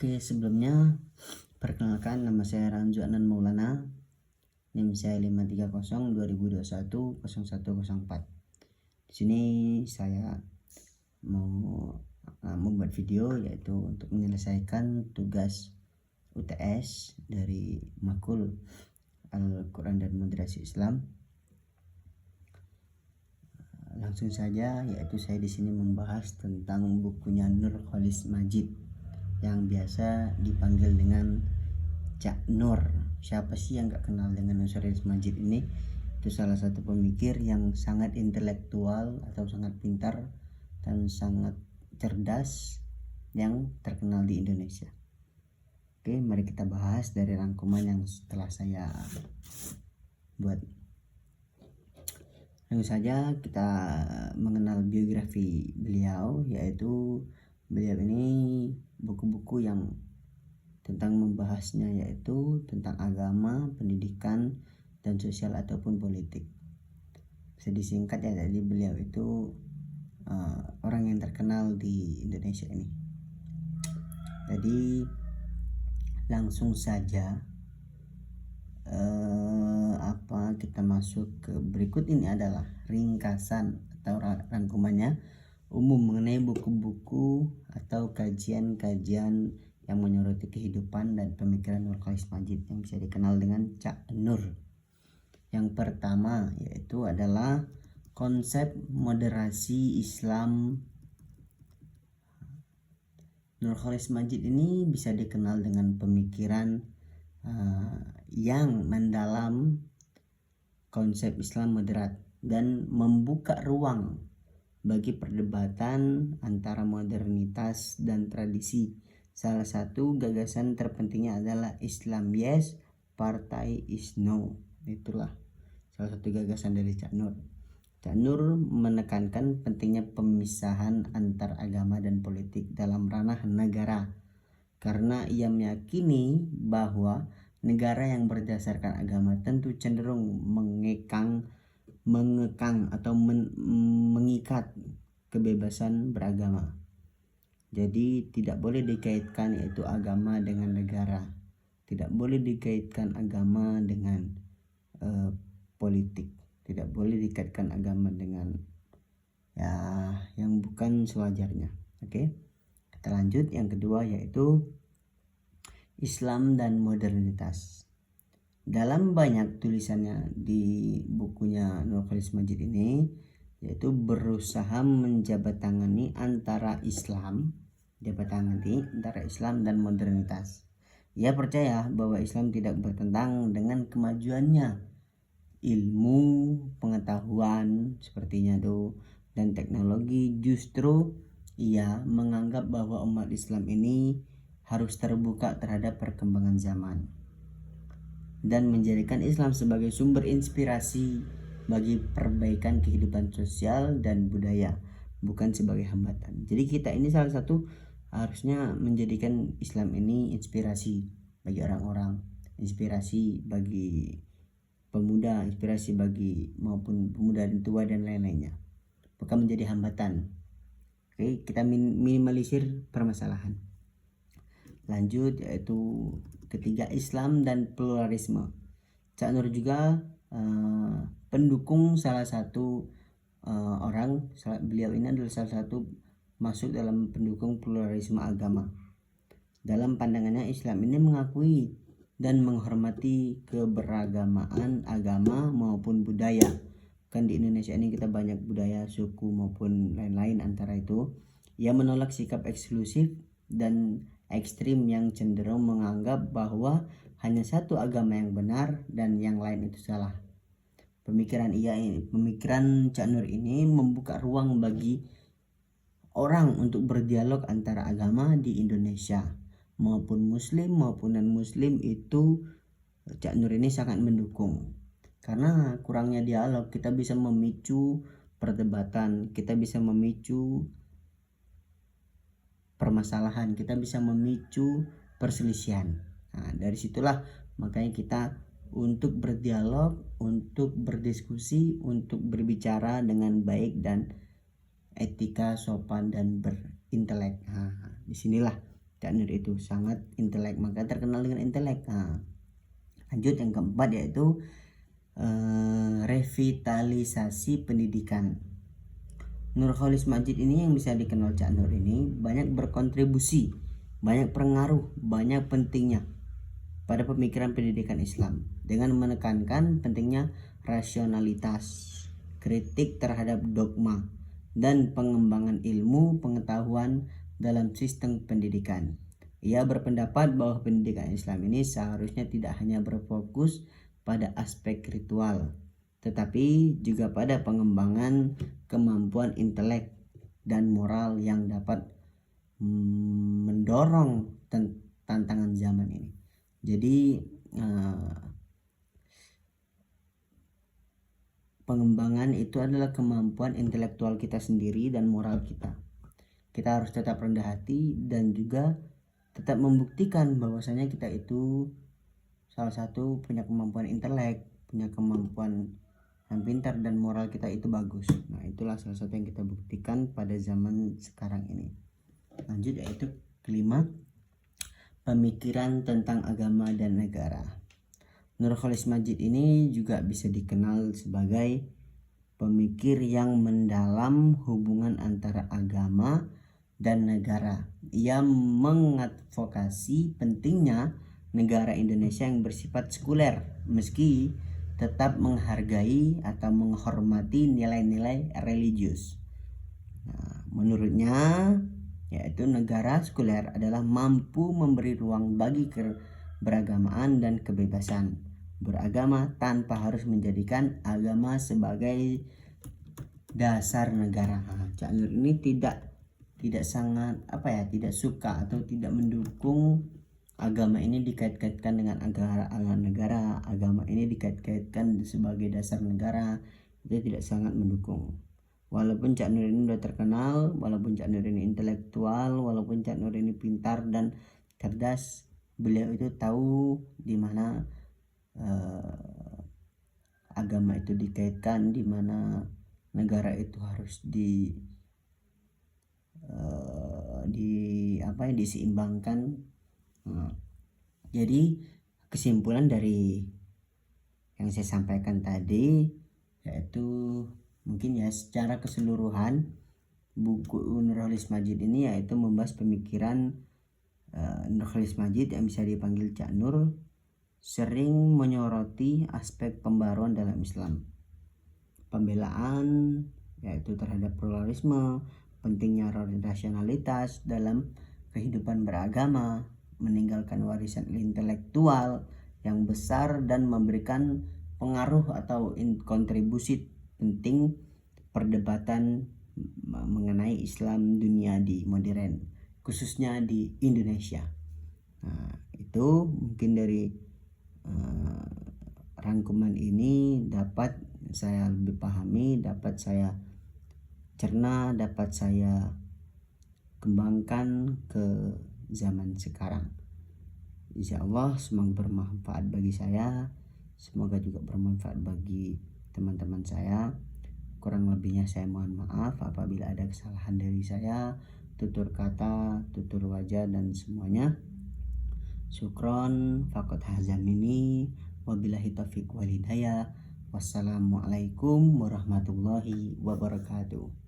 Oke, sebelumnya perkenalkan, nama saya Ramzu Anan Maulana, NIM saya 530 2021 0104. Di sini saya mau membuat video yaitu untuk menyelesaikan tugas UTS dari Makul Al-Quran dan Moderasi Islam. Langsung saja, yaitu saya di sini membahas tentang bukunya Nurcholish Madjid yang biasa dipanggil dengan Cak Nur. Siapa sih yang gak kenal dengan Nurcholish Madjid ini? Itu salah satu pemikir yang sangat intelektual atau sangat pintar dan sangat cerdas yang terkenal di Indonesia. Oke, mari kita bahas dari rangkuman yang telah saya buat. Langsung saja kita mengenal biografi beliau, yaitu beliau ini buku-buku yang tentang membahasnya yaitu tentang agama, pendidikan, dan sosial ataupun politik. Bisa disingkat ya, jadi beliau itu orang yang terkenal di Indonesia ini. Jadi langsung saja kita masuk ke berikut. Ini adalah ringkasan atau rangkumannya umum mengenai buku-buku atau kajian-kajian yang menyoroti kehidupan dan pemikiran Nurcholish Madjid yang bisa dikenal dengan Cak Nur. Yang pertama yaitu adalah konsep moderasi Islam. Nurcholish Madjid ini bisa dikenal dengan pemikiran yang mendalam konsep Islam moderat dan membuka ruang bagi perdebatan antara modernitas dan tradisi. Salah satu gagasan terpentingnya adalah Islam yes, partai is no. Itulah salah satu gagasan dari Cak Nur. Cak Nur menekankan pentingnya pemisahan antar agama dan politik dalam ranah negara, karena ia meyakini bahwa negara yang berdasarkan agama tentu cenderung mengekang atau mengikat kebebasan beragama. Jadi tidak boleh dikaitkan yaitu agama dengan negara, tidak boleh dikaitkan agama dengan politik, tidak boleh dikaitkan agama dengan yang bukan sewajarnya. Oke, kita lanjut. Yang kedua yaitu Islam dan modernitas. Dalam banyak tulisannya di bukunya Nurcholish Madjid ini, yaitu berusaha menjabatangani antara Islam dan modernitas. Ia percaya bahwa Islam tidak bertentangan dengan kemajuannya ilmu, pengetahuan sepertinya dan teknologi. Justru ia menganggap bahwa umat Islam ini harus terbuka terhadap perkembangan zaman dan menjadikan Islam sebagai sumber inspirasi bagi perbaikan kehidupan sosial dan budaya, bukan sebagai hambatan. Jadi kita ini salah satu harusnya menjadikan Islam ini inspirasi bagi orang-orang, inspirasi bagi pemuda, inspirasi bagi maupun pemuda dan tua dan lain-lainnya, bukan menjadi hambatan. Oke, kita minimalisir permasalahan. Lanjut yaitu ketiga, Islam dan pluralisme. Cak Nur juga pendukung salah satu beliau ini adalah salah satu masuk dalam pendukung pluralisme agama. Dalam pandangannya, Islam ini mengakui dan menghormati keberagamaan agama maupun budaya. Kan di Indonesia ini kita banyak budaya, suku maupun lain-lain antara itu. Ia menolak sikap eksklusif dan ekstrim yang cenderung menganggap bahwa hanya satu agama yang benar dan yang lain itu salah. Pemikiran Cak Nur ini membuka ruang bagi orang untuk berdialog antara agama di Indonesia, maupun muslim maupun non muslim. Itu Cak Nur ini sangat mendukung, karena kurangnya dialog kita bisa memicu perdebatan, kita bisa memicu permasalahan, kita bisa memicu perselisihan. Nah, dari situlah makanya kita untuk berdialog, untuk berdiskusi, untuk berbicara dengan baik dan etika, sopan dan berintelek. Nah, disinilah Cak Nur itu sangat intelek, maka terkenal dengan intelek. Nah, lanjut yang keempat yaitu revitalisasi pendidikan. Nurholis Majid ini yang bisa dikenal Cak Nur ini banyak berkontribusi, banyak pengaruh, banyak pentingnya pada pemikiran pendidikan Islam dengan menekankan pentingnya rasionalitas, kritik terhadap dogma, dan pengembangan ilmu pengetahuan dalam sistem pendidikan. Ia berpendapat bahwa pendidikan Islam ini seharusnya tidak hanya berfokus pada aspek ritual, tetapi juga pada pengembangan kemampuan intelek dan moral yang dapat mendorong tantangan zaman ini. Jadi pengembangan itu adalah kemampuan intelektual kita sendiri dan moral kita. Kita harus tetap rendah hati dan juga tetap membuktikan bahwasanya kita itu salah satu punya kemampuan intelek, punya kemampuan yang pintar, dan moral kita itu bagus. Nah, itulah salah satu yang kita buktikan pada zaman sekarang ini. Lanjut yaitu kelima, pemikiran tentang agama dan negara. Nurholis Majid ini juga bisa dikenal sebagai pemikir yang mendalam hubungan antara agama dan negara. Ia mengadvokasi pentingnya negara Indonesia yang bersifat sekuler, meski tetap menghargai atau menghormati nilai-nilai religius. Nah, menurutnya yaitu negara sekuler adalah mampu memberi ruang bagi keberagamaan dan kebebasan beragama tanpa harus menjadikan agama sebagai dasar negara. Cak Nur ini tidak sangat tidak suka atau tidak mendukung agama ini dikait-kaitkan dengan negara, agama ini dikait-kaitkan sebagai dasar negara. Dia tidak sangat mendukung. Walaupun Cak Nur ini sudah terkenal, walaupun Cak Nur ini intelektual, walaupun Cak Nur ini pintar dan cerdas, beliau itu tahu di mana agama itu dikaitkan, di mana negara itu harus diseimbangkan. Jadi kesimpulan dari yang saya sampaikan tadi yaitu mungkin ya secara keseluruhan buku Nurholis Majid ini yaitu membahas pemikiran Nurholis Majid yang bisa dipanggil Cak Nur, sering menyoroti aspek pembaruan dalam Islam, pembelaan yaitu terhadap pluralisme, pentingnya rasionalitas dalam kehidupan beragama, meninggalkan warisan intelektual yang besar, dan memberikan pengaruh atau kontribusi penting perdebatan mengenai Islam dunia di modern, khususnya di Indonesia. Nah, itu mungkin dari rangkuman ini dapat saya lebih pahami, dapat saya cerna, dapat saya kembangkan ke zaman sekarang. Insya Allah semoga bermanfaat bagi saya, semoga juga bermanfaat bagi teman-teman saya. Kurang lebihnya saya mohon maaf apabila ada kesalahan dari saya, tutur kata, tutur wajah, dan semuanya. Syukron faqad hazamini wabillahi taufiq wal hidayah. Wassalamualaikum warahmatullahi wabarakatuh.